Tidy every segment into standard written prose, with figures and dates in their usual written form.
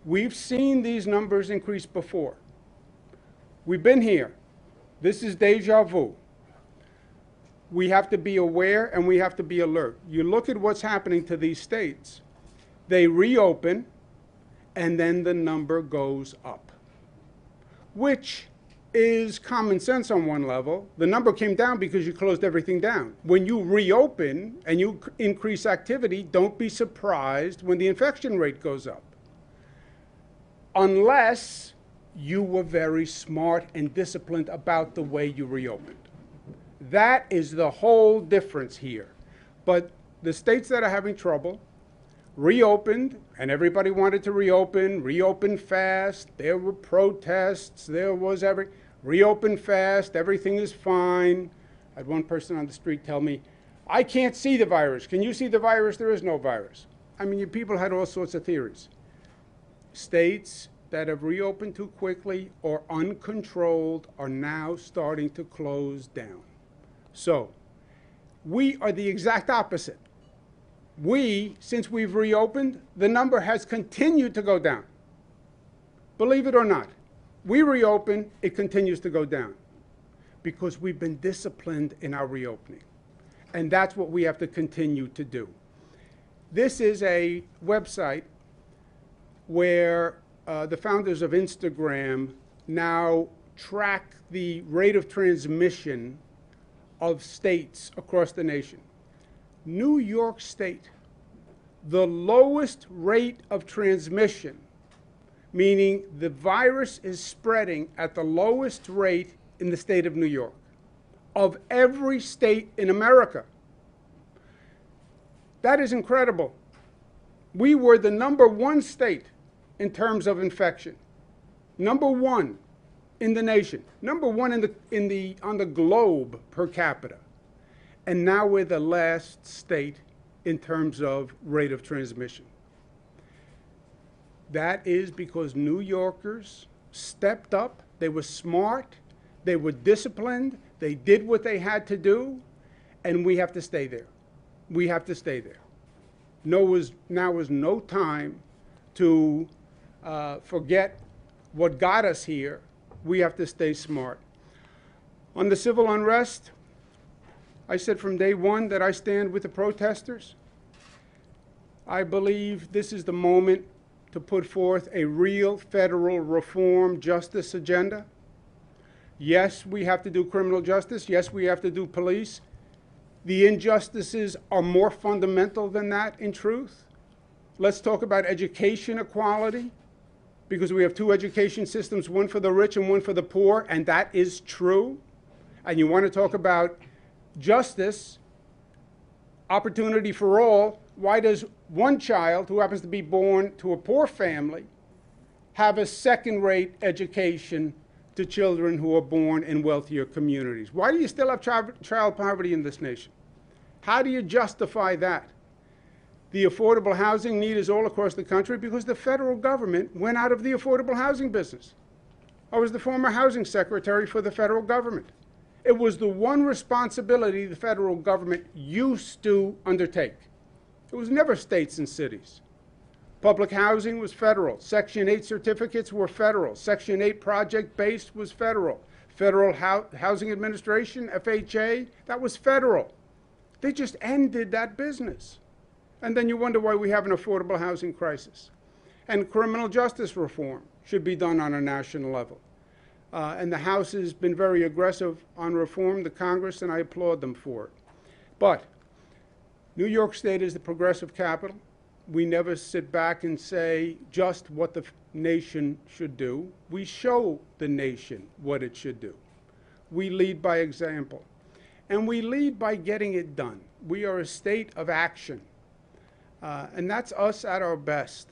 We've seen these numbers increase before. We've been here. This is deja vu. We have to be aware and we have to be alert. You look at what's happening to these states. They reopen and then the number goes up, which is common sense on one level. The number came down because you closed everything down. When you reopen and you increase activity, don't be surprised when the infection rate goes up. Unless you were very smart and disciplined about the way you reopened. That is the whole difference here. But the states that are having trouble reopened, and everybody wanted to reopen fast. There were protests, there was reopen fast, everything is fine. I had one person on the street tell me, I can't see the virus. Can you see the virus? There is no virus. I mean, people had all sorts of theories. States that have reopened too quickly or uncontrolled are now starting to close down. So we are the exact opposite. Since we've reopened, the number has continued to go down. Believe it or not, we reopen, it continues to go down because we've been disciplined in our reopening. And that's what we have to continue to do. This is a website where the founders of Instagram now track the rate of transmission of states across the nation. New York State, the lowest rate of transmission, meaning the virus is spreading at the lowest rate in the state of New York, of every state in America. That is incredible. We were the #1 state in terms of infection, #1 in the nation, #1 on the globe per capita. And now we're the last state in terms of rate of transmission. That is because New Yorkers stepped up, they were smart, they were disciplined, they did what they had to do, and we have to stay there. We have to stay there. Now is no time to forget what got us here. We have to stay smart. On the civil unrest, I said from day one that I stand with the protesters. I believe this is the moment to put forth a real federal reform justice agenda. Yes, we have to do criminal justice. Yes, we have to do police. The injustices are more fundamental than that, in truth. Let's talk about education equality, because we have two education systems, one for the rich and one for the poor, and that is true. And you want to talk about justice, opportunity for all. Why does one child who happens to be born to a poor family have a second-rate education to children who are born in wealthier communities? Why do you still have child poverty in this nation? How do you justify that? The affordable housing need is all across the country because the federal government went out of the affordable housing business. I was the former housing secretary for the federal government. It was the one responsibility the federal government used to undertake. It was never states and cities. Public housing was federal. Section 8 certificates were federal. Section 8 project-based was federal. Federal Housing Administration, FHA, that was federal. They just ended that business. And then you wonder why we have an affordable housing crisis. And criminal justice reform should be done on a national level. And the House has been very aggressive on reform, the Congress, and I applaud them for it. But New York State is the progressive capital. We never sit back and say just what the nation should do. We show the nation what it should do. We lead by example. And we lead by getting it done. We are a state of action. And that's us at our best.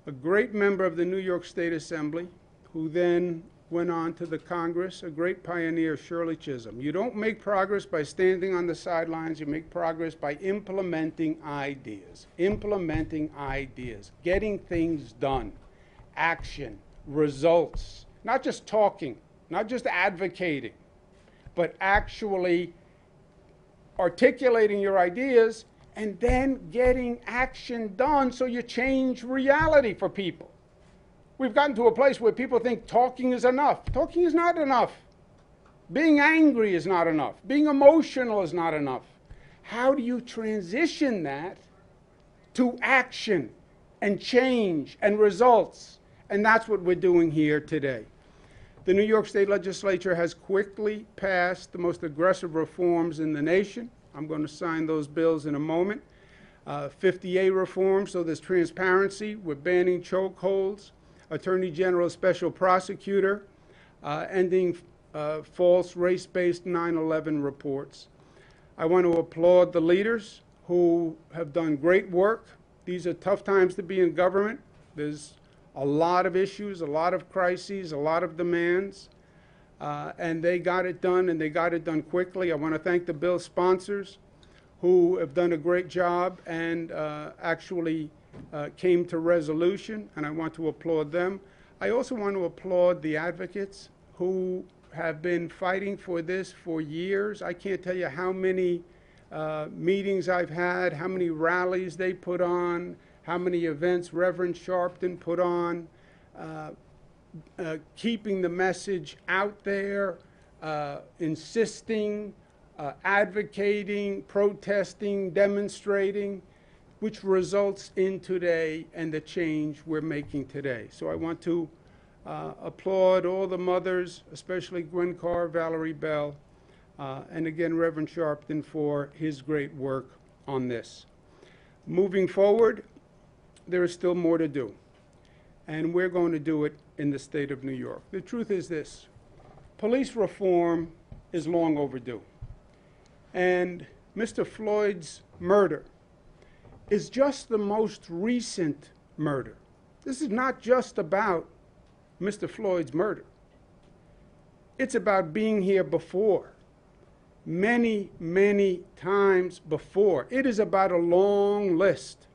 A great member of the New York State Assembly, who then went on to the Congress, a great pioneer, Shirley Chisholm. You don't make progress by standing on the sidelines. You make progress by implementing ideas, getting things done, action, results, not just talking, not just advocating, but actually articulating your ideas and then getting action done so you change reality for people. We've gotten to a place where people think talking is enough. Talking is not enough. Being angry is not enough. Being emotional is not enough. How do you transition that to action and change and results? And that's what we're doing here today. The New York State Legislature has quickly passed the most aggressive reforms in the nation. I'm going to sign those bills in a moment. 50A reforms, so there's transparency. We're banning chokeholds. Attorney General Special Prosecutor, ending false race-based 9/11 reports. I want to applaud the leaders who have done great work. These are tough times to be in government. There's a lot of issues, a lot of crises, a lot of demands, and they got it done, and they got it done quickly. I want to thank the bill sponsors who have done a great job and actually came to resolution, and I want to applaud them. I also want to applaud the advocates who have been fighting for this for years. I can't tell you how many meetings I've had, how many rallies they put on, how many events Reverend Sharpton put on, keeping the message out there, insisting, advocating, protesting, demonstrating, which results in today and the change we're making today. So I want to applaud all the mothers, especially Gwen Carr, Valerie Bell, and again, Reverend Sharpton for his great work on this. Moving forward, there is still more to do, and we're going to do it in the state of New York. The truth is this: police reform is long overdue, and Mr. Floyd's murder is just the most recent murder. This is not just about Mr. Floyd's murder. It's about being here before, many, many times before. It is about a long list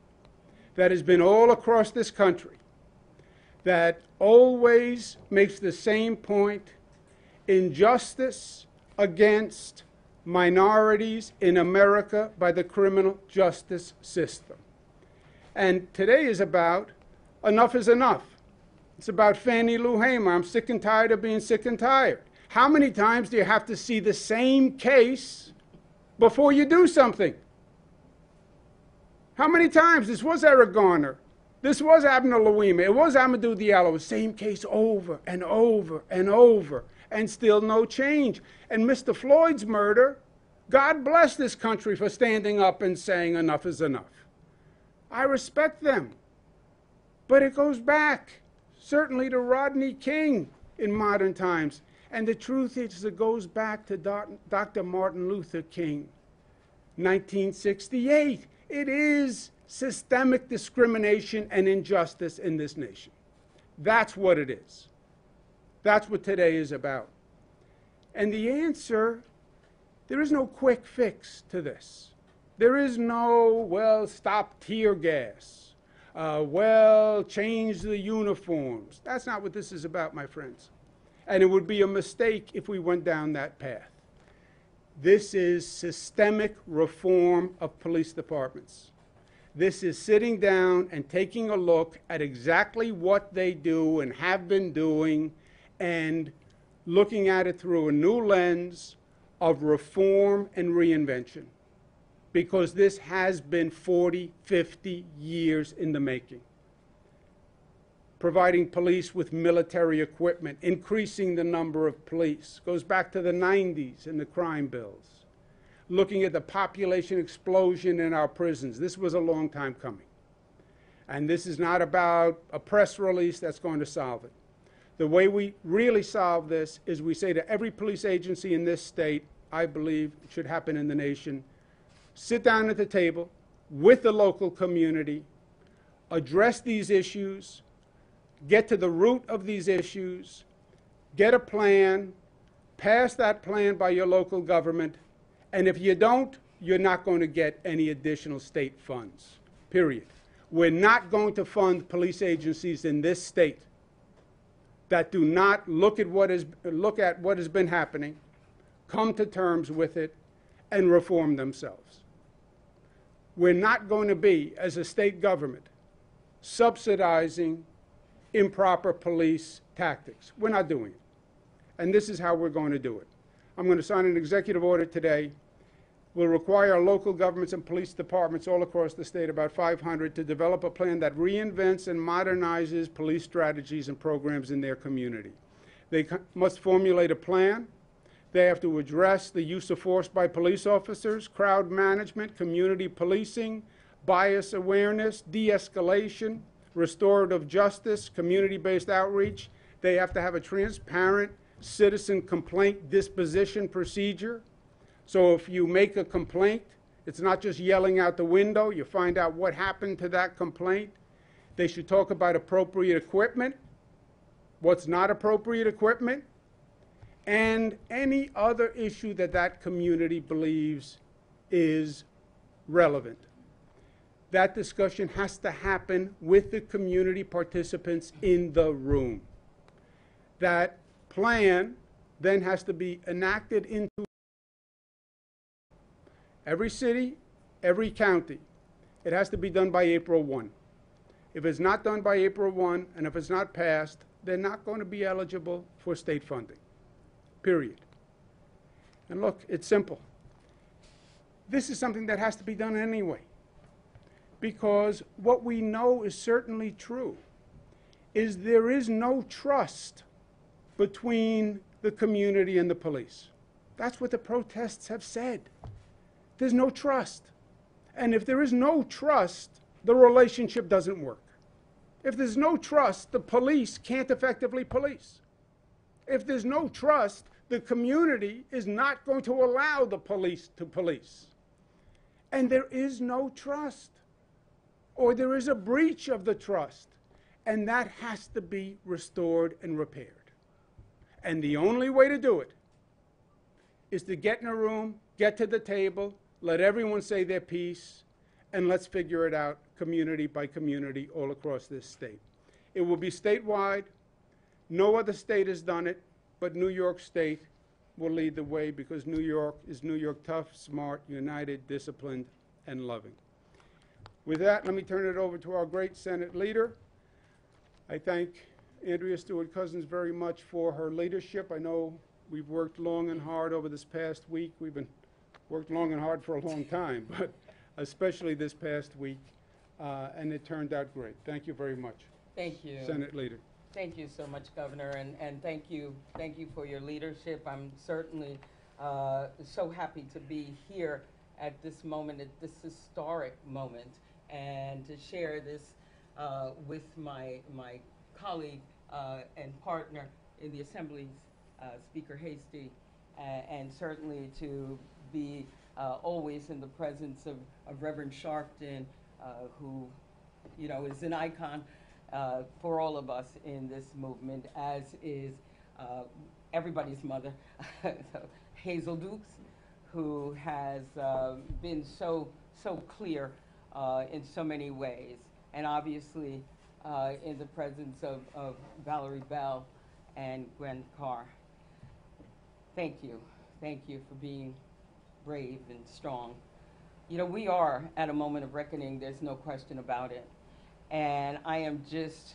that has been all across this country that always makes the same point: injustice against minorities in America by the criminal justice system. And today is about enough is enough. It's about Fannie Lou Hamer. I'm sick and tired of being sick and tired. How many times do you have to see the same case before you do something? How many times? This was Eric Garner. This was Abner Louima. It was Amadou Diallo. Same case over and over and over, and still no change. And Mr. Floyd's murder, God bless this country for standing up and saying enough is enough. I respect them. But it goes back, certainly, to Rodney King in modern times. And the truth is, it goes back to Dr. Martin Luther King, 1968. It is systemic discrimination and injustice in this nation. That's what it is. That's what today is about. And the answer, there is no quick fix to this. There is no, well, stop tear gas. Well, change the uniforms. That's not what this is about, my friends. And it would be a mistake if we went down that path. This is systemic reform of police departments. This is sitting down and taking a look at exactly what they do and have been doing and looking at it through a new lens of reform and reinvention. Because this has been 40, 50 years in the making. Providing police with military equipment, increasing the number of police, goes back to the 90s and the crime bills. Looking at the population explosion in our prisons. This was a long time coming. And this is not about a press release that's going to solve it. The way we really solve this is we say to every police agency in this state, I believe it should happen in the nation, sit down at the table with the local community, address these issues, get to the root of these issues, get a plan, pass that plan by your local government, and if you don't, you're not going to get any additional state funds, period. We're not going to fund police agencies in this state that do not look at what has been happening, come to terms with it, and reform themselves. We're not going to be, as a state government, subsidizing improper police tactics. We're not doing it. And this is how we're going to do it. I'm going to sign an executive order today. We'll require local governments and police departments all across the state, about 500, to develop a plan that reinvents and modernizes police strategies and programs in their community. They must formulate a plan. They have to address the use of force by police officers, crowd management, community policing, bias awareness, de-escalation, restorative justice, community-based outreach. They have to have a transparent citizen complaint disposition procedure. So if you make a complaint, it's not just yelling out the window. You find out what happened to that complaint. They should talk about appropriate equipment, what's not appropriate equipment, and any other issue that that community believes is relevant. That discussion has to happen with the community participants in the room. That plan then has to be enacted into every city, every county. It has to be done by April 1. If it's not done by April 1, and if it's not passed, they're not going to be eligible for state funding. Period. And look, it's simple. This is something that has to be done anyway. Because what we know is certainly true is there is no trust between the community and the police. That's what the protests have said. There's no trust. And if there is no trust, the relationship doesn't work. If there's no trust, the police can't effectively police. If there's no trust, the community is not going to allow the police to police. And there is no trust, or there is a breach of the trust, and that has to be restored and repaired. And the only way to do it is to get in a room, get to the table, let everyone say their piece, and let's figure it out community by community all across this state. It will be statewide. No other state has done it, but New York State will lead the way because New York is New York tough, smart, united, disciplined, and loving. With that, let me turn it over to our great Senate leader. I thank Andrea Stewart-Cousins very much for her leadership. I know we've worked long and hard over this past week. We've been worked long and hard for a long time, but especially this past week, and it turned out great. Thank you very much. Thank you. Senate Leader. Thank you so much, Governor, and thank you for your leadership. I'm certainly so happy to be here at this moment, at this historic moment, and to share this with my colleague and partner in the Assembly's Speaker Hastie, and certainly to be always in the presence of Reverend Sharpton, who, you know, is an icon for all of us in this movement, as is everybody's mother, Hazel Dukes, who has been so clear in so many ways, and obviously in the presence of Valerie Bell and Gwen Carr. Thank you for being brave and strong. You know, we are at a moment of reckoning, there's no question about it. And I am just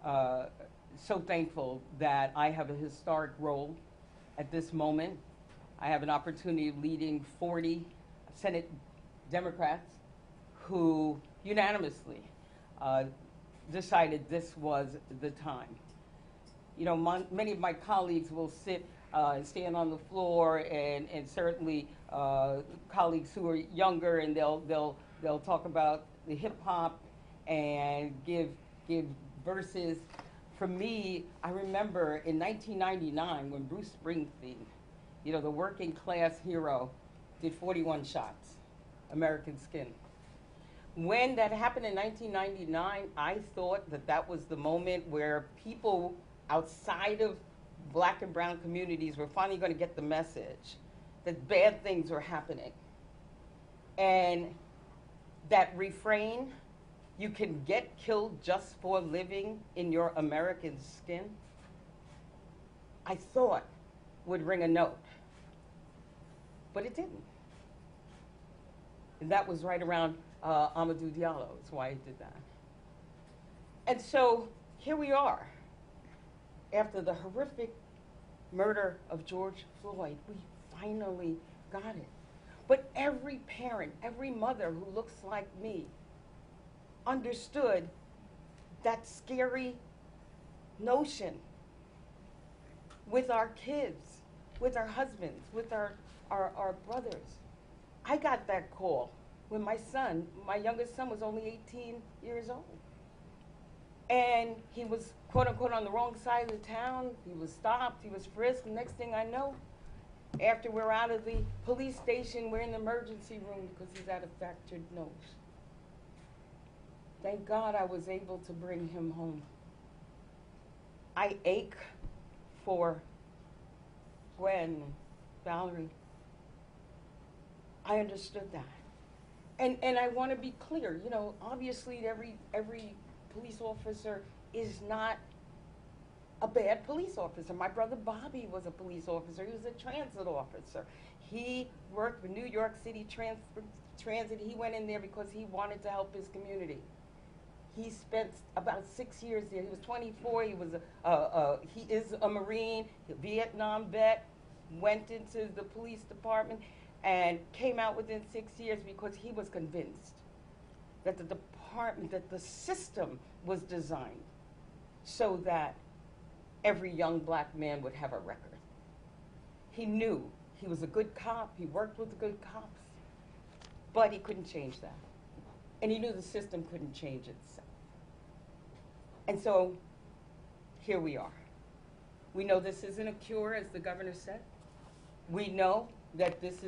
so thankful that I have a historic role at this moment. I have an opportunity of leading 40 Senate Democrats who unanimously decided this was the time. You know, many of my colleagues will sit and stand on the floor, and certainly colleagues who are younger, and they'll talk about the hip hop and give verses. For me, I remember in 1999 when Bruce Springsteen, you know, the working class hero, did 41 shots, American Skin. When that happened in 1999, I thought that was the moment where people outside of Black and brown communities were finally going to get the message that bad things were happening. And that refrain, you can get killed just for living in your American skin, I thought would ring a note. But it didn't. And that was right around Amadou Diallo. That's why he did that. And so here we are. After the horrific murder of George Floyd, we finally got it. But every parent, every mother who looks like me understood that scary notion with our kids, with our husbands, with our brothers. I got that call when my youngest son was only 18 years old. And he was, quote unquote, on the wrong side of the town. He was stopped, he was frisked. Next thing I know, after we're out of the police station, we're in the emergency room because he's had a fractured nose. Thank God I was able to bring him home. I ache for Gwen, Valerie. I understood that. And I want to be clear, you know, obviously every police officer is not a bad police officer. My brother Bobby was a police officer. He was a transit officer. He worked for New York City Transit. He went in there because he wanted to help his community. He spent about 6 years there. He was 24. He is a Marine, a Vietnam vet, went into the police department and came out within 6 years because he was convinced that the department, that the system was designed so that every young black man would have a record. He knew he was a good cop, he worked with the good cops, but he couldn't change that. And he knew the system couldn't change itself. And so here we are. We know this isn't a cure, as the governor said. We know that this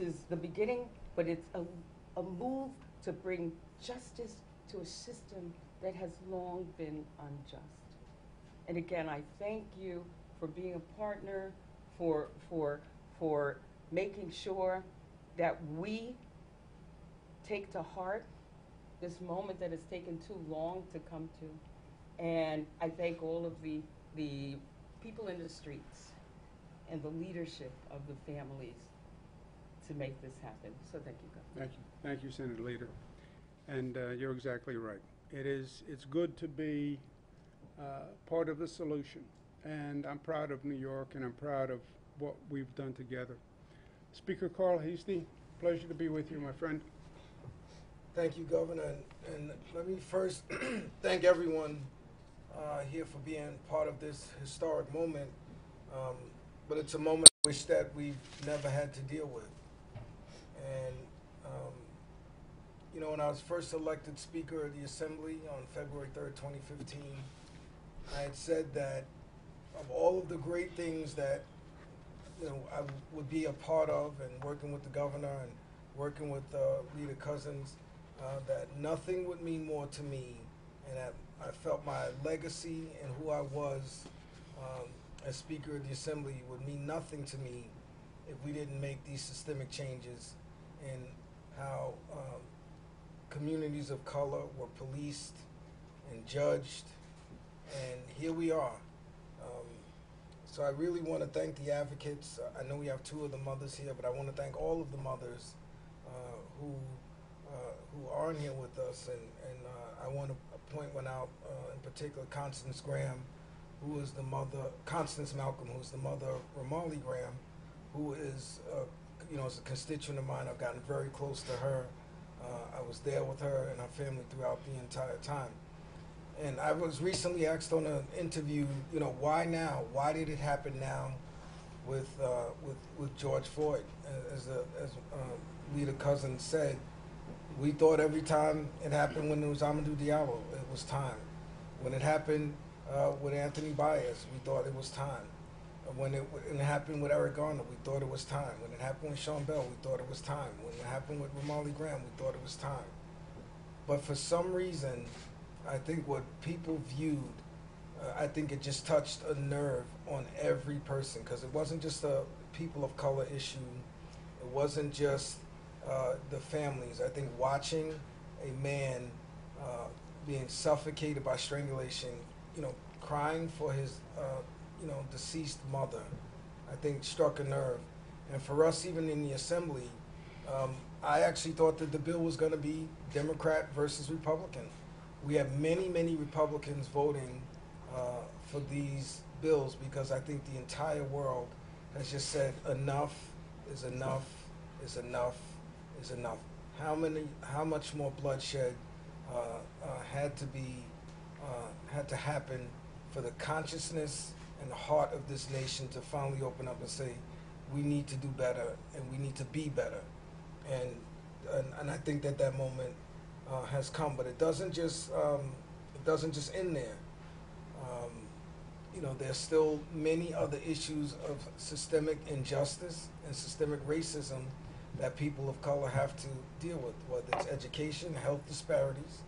is the beginning, but it's a move to bring justice to a system that has long been unjust. And again, I thank you for being a partner, for making sure that we take to heart this moment that has taken too long to come to. And I thank all of the people in the streets and the leadership of the families to make this happen. So thank you, Governor. Thank you. Thank you, Senator Leader. And you're exactly right. It's good to be part of the solution. And I'm proud of New York, and I'm proud of what we've done together. Speaker Carl Heastie, pleasure to be with you, my friend. Thank you, Governor. And let me first thank everyone here for being part of this historic moment. But it's a moment I wish that we've never had to deal with. And, you know, when I was first elected Speaker of the Assembly on February 3rd, 2015, I had said that of all of the great things that, you know, I would be a part of, and working with the governor and working with Leader Cousins, that nothing would mean more to me, and that I felt my legacy and who I was as Speaker of the Assembly would mean nothing to me if we didn't make these systemic changes in how communities of color were policed and judged, and here we are. So I really want to thank the advocates. I know we have two of the mothers here, but I want to thank all of the mothers who are in here with us, and I want to point one out in particular, Constance Graham, who is the mother, Constance Malcolm, who is the mother of Ramali Graham, who is, you know, is a constituent of mine. I've gotten very close to her. I was there with her and her family throughout the entire time. And I was recently asked on an interview, you know, why now? Why did it happen now with George Floyd? As Leader Cousins said, we thought every time it happened when it was Amadou Diallo, it was time. When it happened with Anthony Baez, we thought it was time. When it happened with Eric Garner, we thought it was time. When it happened with Sean Bell, we thought it was time. When it happened with Ramali Graham, we thought it was time. But for some reason, I think what people viewed, I think it just touched a nerve on every person, because it wasn't just a people of color issue. It wasn't just the families. I think watching a man being suffocated by strangulation, you know, crying for his, you know, deceased mother, I think struck a nerve. And for us, even in the Assembly, I actually thought that the bill was going to be Democrat versus Republican. we have many, many Republicans voting for these bills because I think the entire world has just said enough is enough is enough is enough. How much more bloodshed had to happen for the consciousness and the heart of this nation to finally open up and say, we need to do better and we need to be better. And I think that moment has come, but it doesn't just end there. There's still many other issues of systemic injustice and systemic racism that people of color have to deal with, whether it's education, health disparities.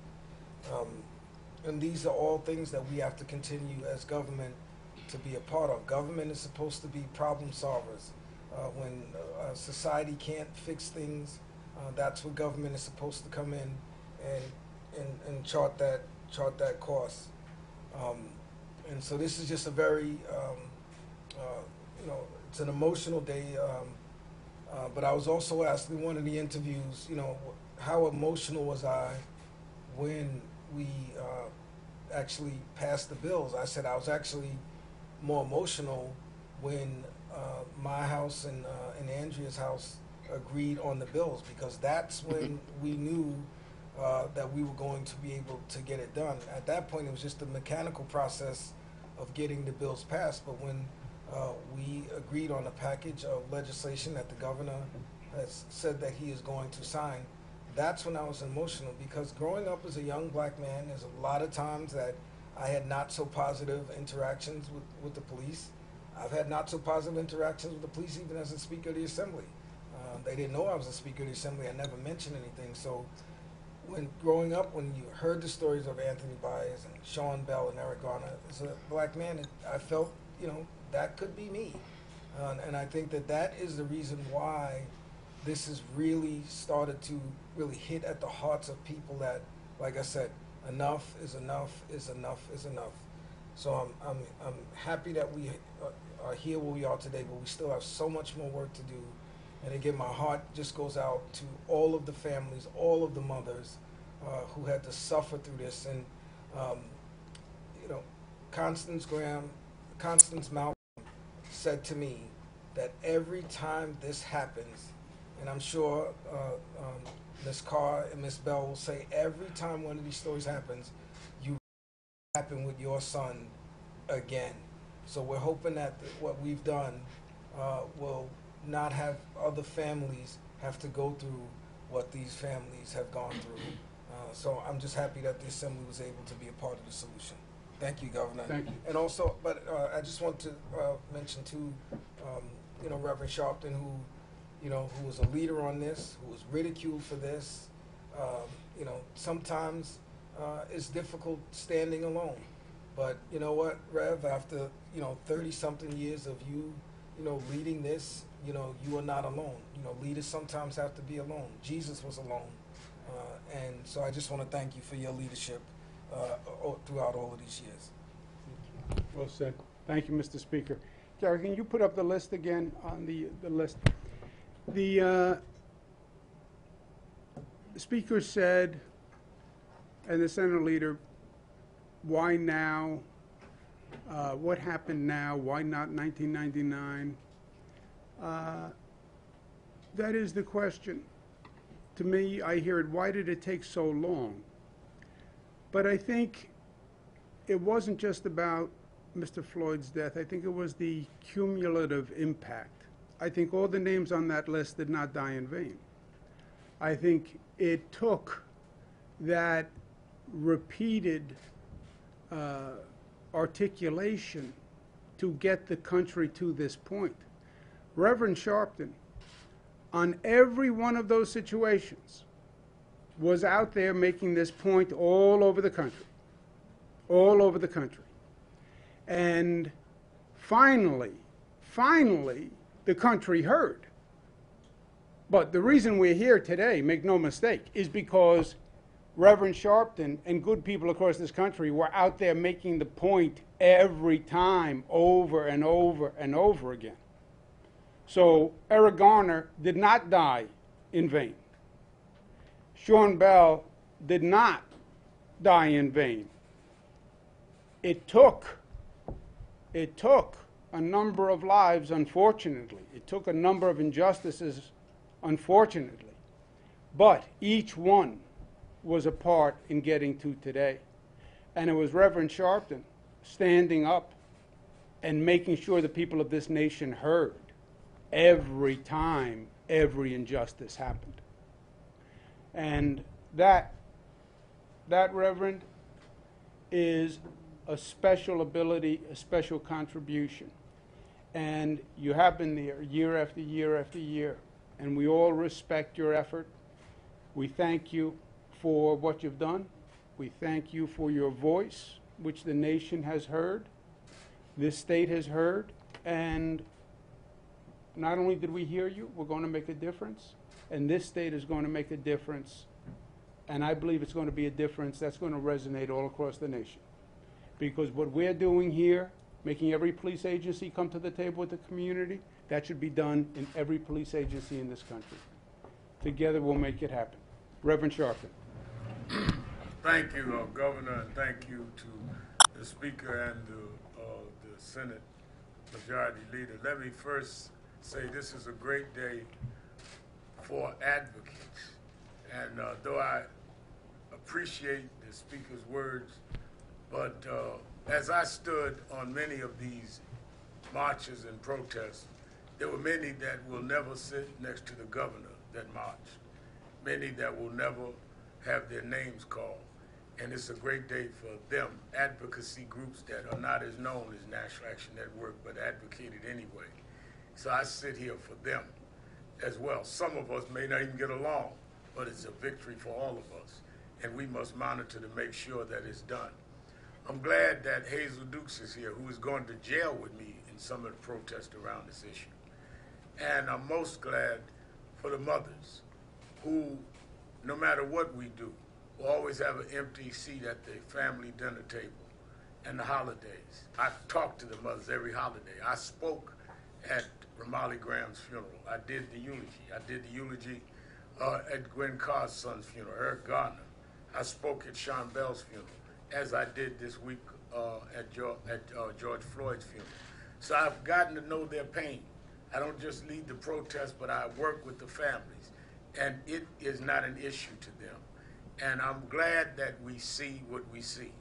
And these are all things that we have to continue as government to be a part of. Government is supposed to be problem solvers. When society can't fix things, that's where government is supposed to come in and chart that course. And so this is just a very, it's an emotional day. But I was also asked in one of the interviews, how emotional was I when we actually passed the bills? I said I was actually more emotional when my house and Andrea's house agreed on the bills, because that's when we knew that we were going to be able to get it done. At that point, it was just a mechanical process of getting the bills passed. But when we agreed on a package of legislation that the governor has said that he is going to sign, that's when I was emotional, because growing up as a young black man, there's a lot of times that I had not so positive interactions with the police. I've had not so positive interactions with the police even as a Speaker of the Assembly. They didn't know I was a Speaker of the Assembly. I never mentioned anything. So when growing up, when you heard the stories of Anthony Baez and Sean Bell and Eric Garner, as a black man, I felt, that could be me. And I think that is the reason why this has really started to really hit at the hearts of people that, like I said, enough is enough is enough is enough. So I'm happy that we are here where we are today, but we still have so much more work to do. And again, my heart just goes out to all of the families, all of the mothers who had to suffer through this. And Constance Malcolm said to me that every time this happens, and I'm sure Ms. Carr and Ms. Bell will say, every time one of these stories happens, you happen with your son again. So we're hoping that what we've done will not have other families have to go through what these families have gone through. So I'm just happy that the Assembly was able to be a part of the solution. Thank you, Governor. Thank you. And also, but I just want to mention too, Reverend Sharpton, who was a leader on this, who was ridiculed for this. Sometimes it's difficult standing alone. But you know what, Rev, after 30-something years of you leading this, you are not alone. Leaders sometimes have to be alone. Jesus was alone. And so I just want to thank you for your leadership throughout all of these years. Well said. Thank you, Mr. Speaker. Gary, can you put up the list again on the list? The Speaker said, and the Senate leader, why now? What happened now? Why not 1999? That is the question. To me, I hear it, why did it take so long? But I think it wasn't just about Mr. Floyd's death. I think it was the cumulative impact. I think all the names on that list did not die in vain. I think it took that repeated articulation to get the country to this point. Reverend Sharpton, on every one of those situations, was out there making this point all over the country. All over the country. And finally, the country heard. But the reason we're here today, make no mistake, is because Reverend Sharpton and good people across this country were out there making the point every time, over and over and over again. So Eric Garner did not die in vain. Sean Bell did not die in vain. It took a number of lives, unfortunately. It took a number of injustices, unfortunately. But each one was a part in getting to today. And it was Reverend Sharpton standing up and making sure the people of this nation heard every time every injustice happened. And that Reverend, is a special ability, a special contribution. And you have been there year after year after year. And we all respect your effort. We thank you for what you've done. We thank you for your voice, which the nation has heard, this state has heard. And not only did we hear you, we're going to make a difference. And this state is going to make a difference. And I believe it's going to be a difference that's going to resonate all across the nation. Because what we're doing here, making every police agency come to the table with the community, that should be done in every police agency in this country. Together we'll make it happen. Reverend Sharpton. Thank you, Governor, and thank you to the Speaker and the Senate Majority Leader. Let me first say this is a great day for advocates. And though I appreciate the Speaker's words, but as I stood on many of these marches and protests, there were many that will never sit next to the governor that marched, many that will never have their names called. And it's a great day for them, advocacy groups that are not as known as National Action Network, but advocated anyway. So I sit here for them as well. Some of us may not even get along, but it's a victory for all of us. And we must monitor to make sure that it's done. I'm glad that Hazel Dukes is here, who is going to jail with me in some of the protests around this issue. And I'm most glad for the mothers who, no matter what we do, will always have an empty seat at the family dinner table and the holidays. I talk to the mothers every holiday. I spoke at Ramali Graham's funeral. I did the eulogy. I did the eulogy at Gwen Carr's son's funeral, Eric Gardner. I spoke at Sean Bell's funeral, as I did this week at George Floyd's funeral. So I've gotten to know their pain. I don't just lead the protest, but I work with the families, and it is not an issue to them. And I'm glad that we see what we see.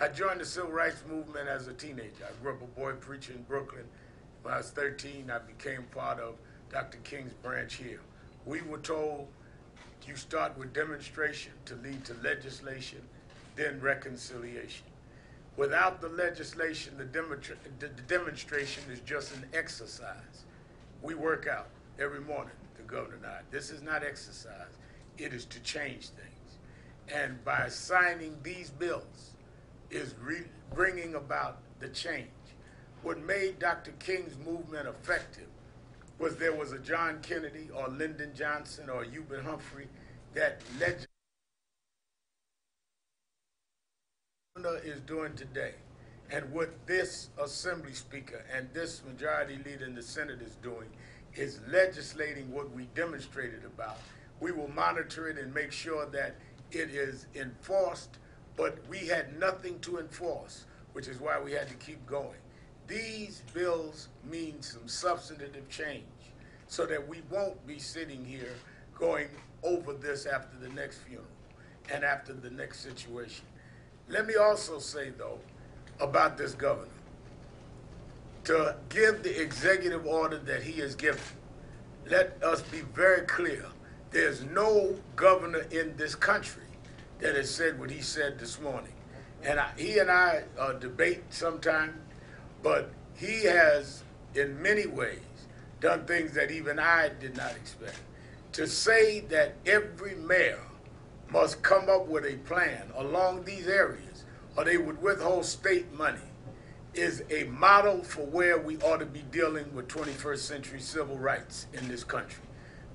I joined the Civil Rights Movement as a teenager. I grew up a boy preacher in Brooklyn. When I was 13, I became part of Dr. King's branch here. We were told you start with demonstration to lead to legislation, then reconciliation. Without the legislation, the demonstration is just an exercise. We work out every morning, the governor and I. This is not exercise. It is to change things. And by signing these bills is bringing about the change. What made Dr. King's movement effective was there was a John Kennedy or Lyndon Johnson or Hubert Humphrey that legislated is doing today. And what this Assembly Speaker and this Majority Leader in the Senate is doing is legislating what we demonstrated about. We will monitor it and make sure that it is enforced, but we had nothing to enforce, which is why we had to keep going. These bills mean some substantive change so that we won't be sitting here going over this after the next funeral and after the next situation. Let me also say, though, about this governor, to give the executive order that he has given, let us be very clear. There's no governor in this country that has said what he said this morning. And he and I debate sometime, but he has, in many ways, done things that even I did not expect. To say that every mayor must come up with a plan along these areas, or they would withhold state money, is a model for where we ought to be dealing with 21st century civil rights in this country.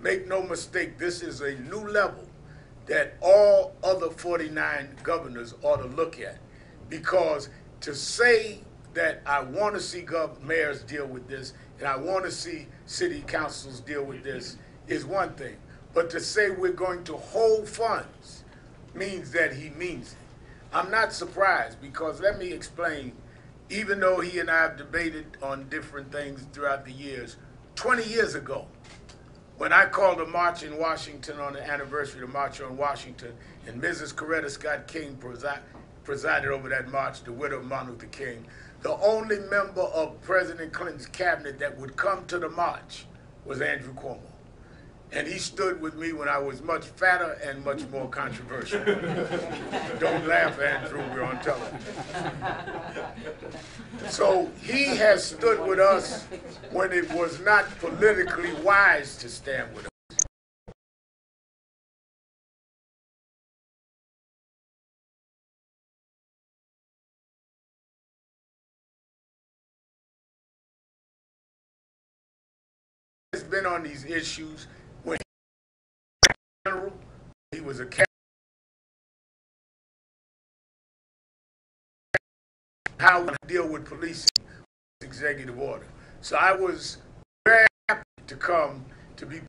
Make no mistake, this is a new level that all other 49 governors ought to look at. Because to say that I want to see mayors deal with this and I want to see city councils deal with this is one thing. But to say we're going to hold funds means that he means it. I'm not surprised, because let me explain. Even though he and I have debated on different things throughout the years, 20 years ago, when I called a march in Washington on the anniversary of the March on Washington, and Mrs. Coretta Scott King presided over that march, the widow of Martin Luther King, the only member of President Clinton's cabinet that would come to the march was Andrew Cuomo. And he stood with me when I was much fatter and much more controversial. Don't laugh, Andrew, we're on television. So he has stood with us when it was not politically wise to stand with us. He's been on these issues when he was a how we deal with policing executive order. So I was very happy to come to be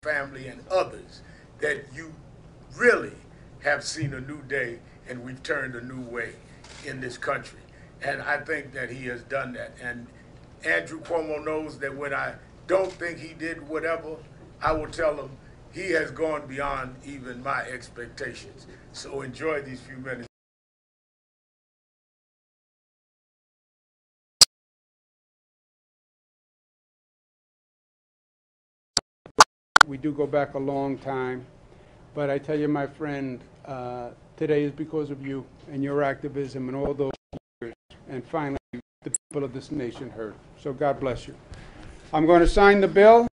family and others that you really have seen a new day, and we've turned a new way in this country. And I think that he has done that. And Andrew Cuomo knows that when I don't think he did whatever, I will tell him he has gone beyond even my expectations. So enjoy these few minutes. We do go back a long time, but I tell you, my friend, today is because of you and your activism and all those years, and finally the people of this nation heard. So God bless you. I'm going to sign the bill.